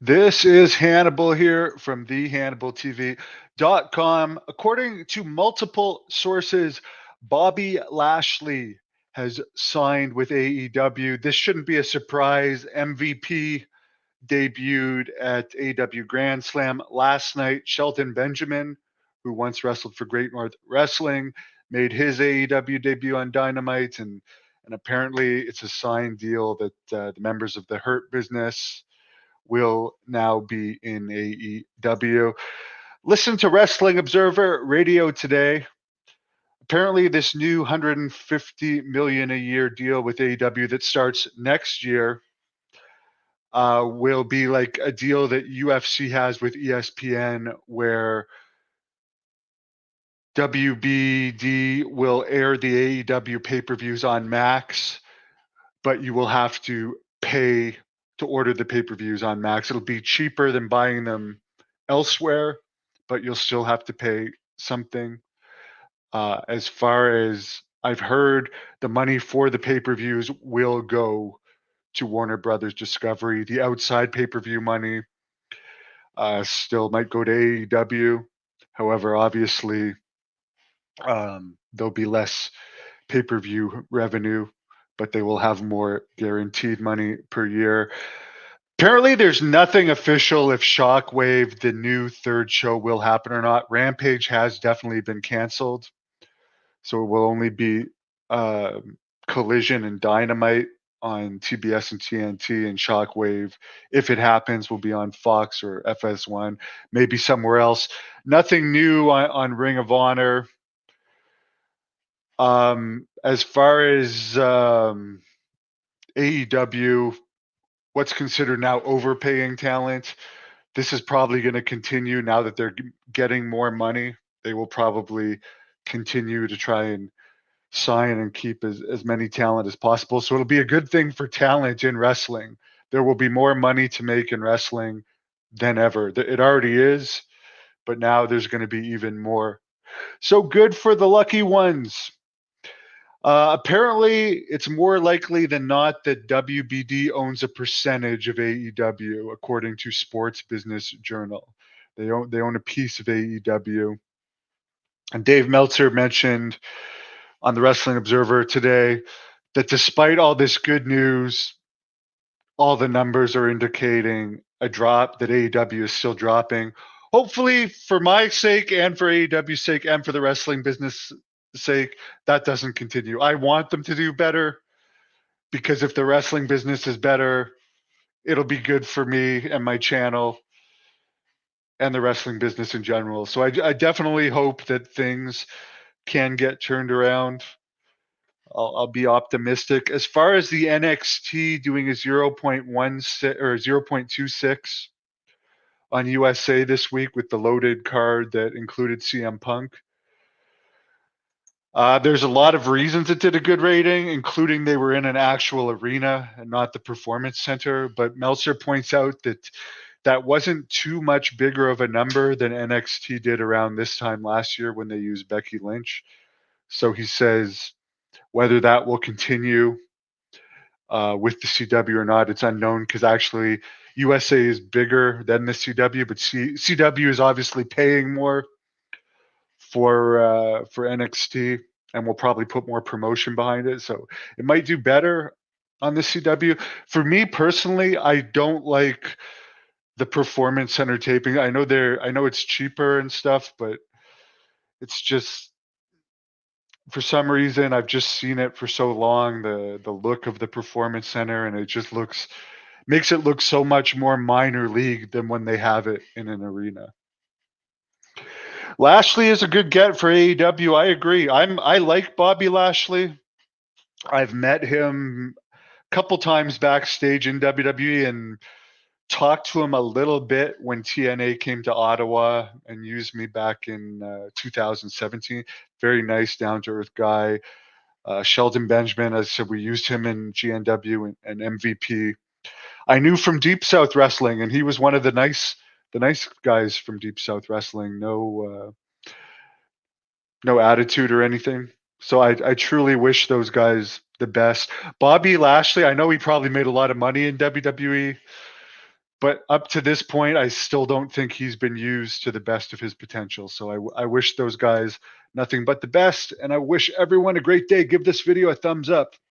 This is Hannibal here from thehannibaltv.com. According to multiple sources, Bobby Lashley has signed with AEW. This shouldn't be a surprise. MVP debuted at AEW Grand Slam last night. Shelton Benjamin, who once wrestled for Great North Wrestling, made his AEW debut on Dynamite, and apparently it's a signed deal that the members of the Hurt Business will now be in AEW. Listen to Wrestling Observer Radio today. Apparently, this new 150 million a year deal with AEW that starts next year will be like a deal that UFC has with ESPN, where WBD will air the AEW pay-per-views on Max, but you will have to pay to order the pay-per-views on Max. It'll be cheaper than buying them elsewhere, but you'll still have to pay something. As far as I've heard, the money for the pay-per-views will go to Warner Brothers Discovery. The outside pay-per-view money still might go to AEW. However, obviously, there'll be less pay-per-view revenue, but they will have more guaranteed money per year. Apparently, there's nothing official if Shockwave, the new third show, will happen or not. Rampage has definitely been canceled, so it will only be Collision and Dynamite on TBS and TNT, and Shockwave, if it happens, will be on Fox or FS1, maybe somewhere else. Nothing new on Ring of Honor. As far as AEW, what's considered now overpaying talent, this is probably going to continue now that they're getting more money. They will probably continue to try and sign and keep as many talent as possible. So it'll be a good thing for talent in wrestling. There will be more money to make in wrestling than ever. It already is, but now there's going to be even more. So good for the lucky ones. Apparently, it's more likely than not that WBD owns a percentage of AEW, according to Sports Business Journal. They own a piece of AEW. And Dave Meltzer mentioned on the Wrestling Observer today that despite all this good news, all the numbers are indicating a drop, that AEW is still dropping. Hopefully, for my sake and for AEW's sake and for the wrestling business sake, that doesn't continue. I want them to do better, because if the wrestling business is better, it'll be good for me and my channel and the wrestling business in general. So I definitely hope that things can get turned around. I'll be optimistic. As far as the NXT doing a 0.16 or 0.26 on USA this week with the loaded card that included CM Punk, there's a lot of reasons it did a good rating, including they were in an actual arena and not the performance center. But Meltzer points out that that wasn't too much bigger of a number than NXT did around this time last year when they used Becky Lynch. So he says whether that will continue with the CW or not, it's unknown, because actually USA is bigger than the CW, but CW is obviously paying more for NXT, and will probably put more promotion behind it, so it might do better on the CW. For me personally, I don't like the Performance Center taping. I know it's cheaper and stuff, but it's just, for some reason, I've just seen it for so long, the look of the Performance Center, and it just makes it look so much more minor league than when they have it in an arena. Lashley is a good get for AEW. I agree. I like Bobby Lashley. I've met him a couple times backstage in WWE and talked to him a little bit when TNA came to Ottawa and used me back in 2017. Very nice, down to earth guy. Shelton Benjamin, as I said, we used him in GNW and MVP. I knew from Deep South Wrestling, and he was one of the nice guys from Deep South Wrestling. No attitude or anything. So I truly wish those guys the best. Bobby Lashley, I know he probably made a lot of money in WWE. But up to this point, I still don't think he's been used to the best of his potential. So I wish those guys nothing but the best, and I wish everyone a great day. Give this video a thumbs up.